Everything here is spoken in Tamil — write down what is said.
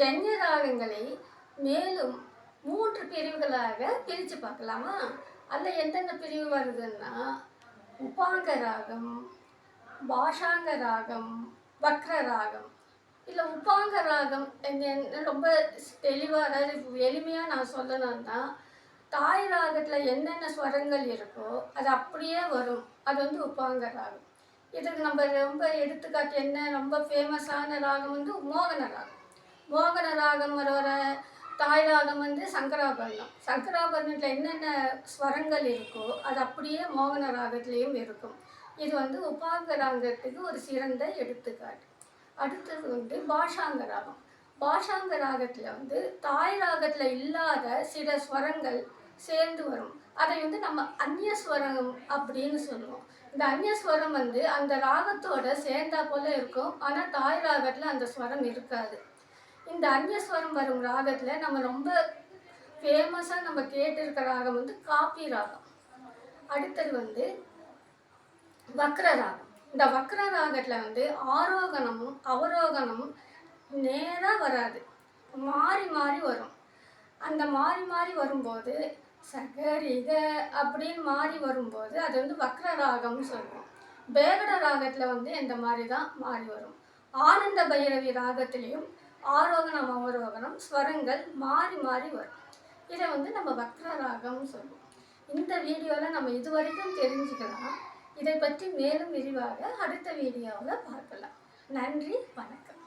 ஜன்ய ராகங்களை மேலும் 3 பிரிவுகளாக பிரித்து பார்க்கலாமா? அதில் எந்தெந்த பிரிவு வருதுன்னா உபாங்க ராகம், பாஷாங்க ராகம், வக்ர ராகம். இல்லை உபாங்க ராகம் என்ன ரொம்ப தெளிவாக, அதாவது எளிமையாக நான் சொல்லணும்னா, தாய் ராகத்தில் என்னென்ன ஸ்வரங்கள் இருக்கோ அது அப்படியே வரும். அது வந்து உபாங்க ராகம். இதுக்கு நம்ம ரொம்ப எடுத்துக்காட்டு என்ன, ரொம்ப ஃபேமஸான ராகம் வந்து மோகன ராகம். மோகன ராகம் வர தாய் ராகம் வந்து சங்கராபரணம். சங்கராபரணத்தில் என்னென்ன ஸ்வரங்கள் இருக்கோ அது அப்படியே மோகன ராகத்துலேயும் இருக்கும். இது வந்து உபாங்க ராகத்துக்கு ஒரு சிறந்த எடுத்துக்காட்டு. அடுத்தது வந்து பாஷாங்க ராகம். பாஷாங்க ராகத்தில் வந்து தாய் ராகத்தில் இல்லாத சில ஸ்வரங்கள் சேர்ந்து வரும். அதை வந்து நம்ம அந்நியஸ்வரம் அப்படின்னு சொல்லுவோம். இந்த அந்நியஸ்வரம் வந்து அந்த ராகத்தோட சேர்ந்தா போல இருக்கும், ஆனால் தாய் ராகத்தில் அந்த ஸ்வரம் இருக்காது. இந்த அந்நியஸ்வரம் வரும் ராகத்தில் நம்ம ரொம்ப ஃபேமஸாக நம்ம கேட்டிருக்கிற ராகம் வந்து காப்பி ராகம். அடுத்தது வந்து வக்ர ராகம். இந்த வக்ர ராகத்தில் வந்து ஆரோகணமும் அவரோகணமும் நேராக வராது, மாறி மாறி வரும். அந்த மாறி மாறி வரும்போது சகரிக அப்படின்னு மாறி வரும்போது அது வந்து வக்ர ராகம்னு சொல்லுவோம். பேகட ராகத்தில் வந்து இந்த மாதிரி தான் மாறி வரும். ஆனந்த பைரவி ராகத்திலையும் ஆரோகணம் அவரோகணம் ஸ்வரங்கள் மாறி மாறி வரும். இதை வந்து நம்ம வக்ர ராகம்னு சொல்லுவோம். இந்த வீடியோவில் நம்ம இதுவரைக்கும் தெரிஞ்சுக்கலாம். இதை பற்றி மேலும் விரிவாக அடுத்த வீடியோவில் பார்க்கலாம். நன்றி, வணக்கம்.